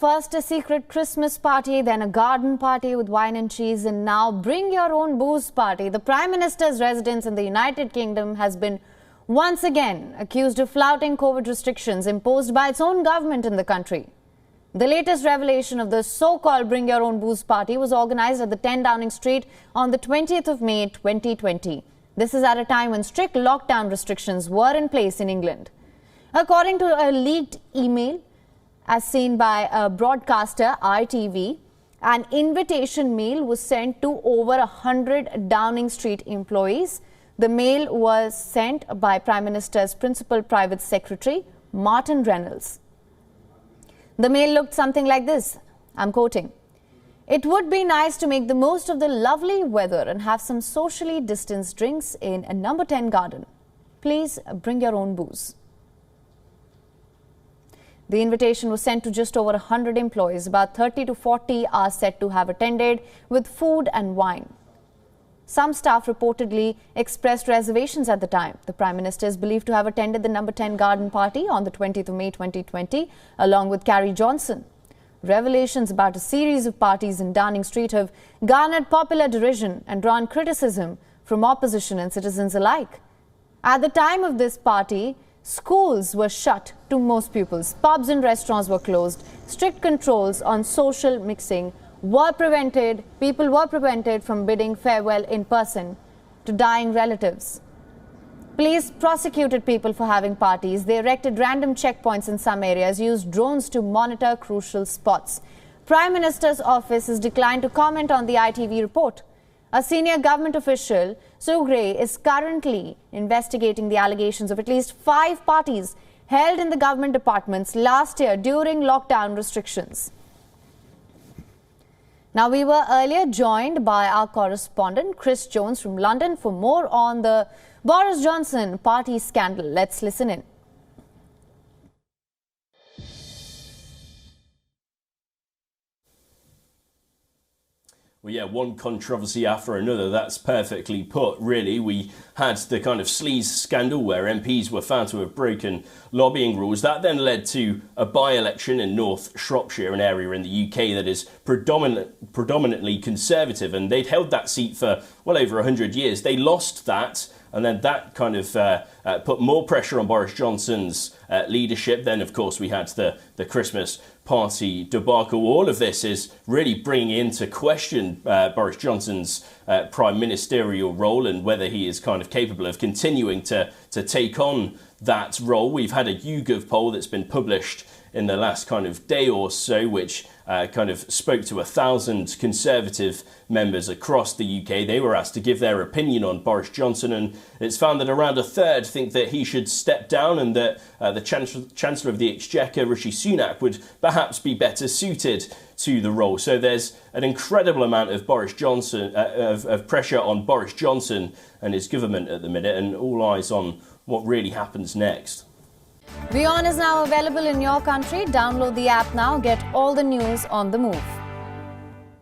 First a secret Christmas party, then a garden party with wine and cheese, and now bring your own booze party. The Prime Minister's residence in the United Kingdom has been once again accused of flouting COVID restrictions imposed by its own government in the country. The latest revelation of the so-called Bring Your Own Booze party was organised at the 10 Downing Street on the 20th of May 2020. This is at a time when strict lockdown restrictions were in place in England. According to a leaked email, as seen by a broadcaster, ITV, an invitation mail was sent to over 100 Downing Street employees. The mail was sent by Prime Minister's principal private secretary, Martin Reynolds. The mail looked something like this. I'm quoting. "It would be nice to make the most of the lovely weather and have some socially distanced drinks in a number 10 garden. Please bring your own booze." The invitation was sent to just over 100 employees. About 30 to 40 are said to have attended with food and wine. Some staff reportedly expressed reservations at the time. The Prime Minister is believed to have attended the number 10 garden party on the 20th of May 2020 along with Boris Johnson. Revelations about a series of parties in Downing Street have garnered popular derision and drawn criticism from opposition and citizens alike. At the time of this party, schools were shut to most pupils. Pubs and restaurants were closed. Strict controls on social mixing were prevented. People were prevented from bidding farewell in person to dying relatives. Police prosecuted people for having parties. They erected random checkpoints in some areas, used drones to monitor crucial spots. Prime Minister's office has declined to comment on the ITV report. A senior government official, Sue Gray, is currently investigating the allegations of at least 5 parties held in the government departments last year during lockdown restrictions. Now, we were earlier joined by our correspondent, Chris Jones from London, for more on the Boris Johnson party scandal. Let's listen in. Well, yeah, one controversy after another, that's perfectly put, really. We had the kind of sleaze scandal where MPs were found to have broken lobbying rules. That then led to a by-election in North Shropshire, an area in the UK that is predominantly Conservative, and they'd held that seat for well over 100 years. They lost that, and then that kind of put more pressure on Boris Johnson's leadership. Then, of course, we had the Christmas party debacle. All of this is really bringing into question Boris Johnson's prime ministerial role and whether he is kind of capable of continuing to take on that role. We've had a YouGov poll that's been published in the last kind of day or so, which kind of spoke to 1,000 Conservative members across the UK. They were asked to give their opinion on Boris Johnson, and it's found that around a third think that he should step down and that the Chancellor of the Exchequer, Rishi Sunak, would perhaps be better suited to the role. So there's an incredible amount of Boris Johnson, of pressure on Boris Johnson and his government at the minute, and all eyes on what really happens next. WION is now available in your country. Download the app now. Get all the news on the move.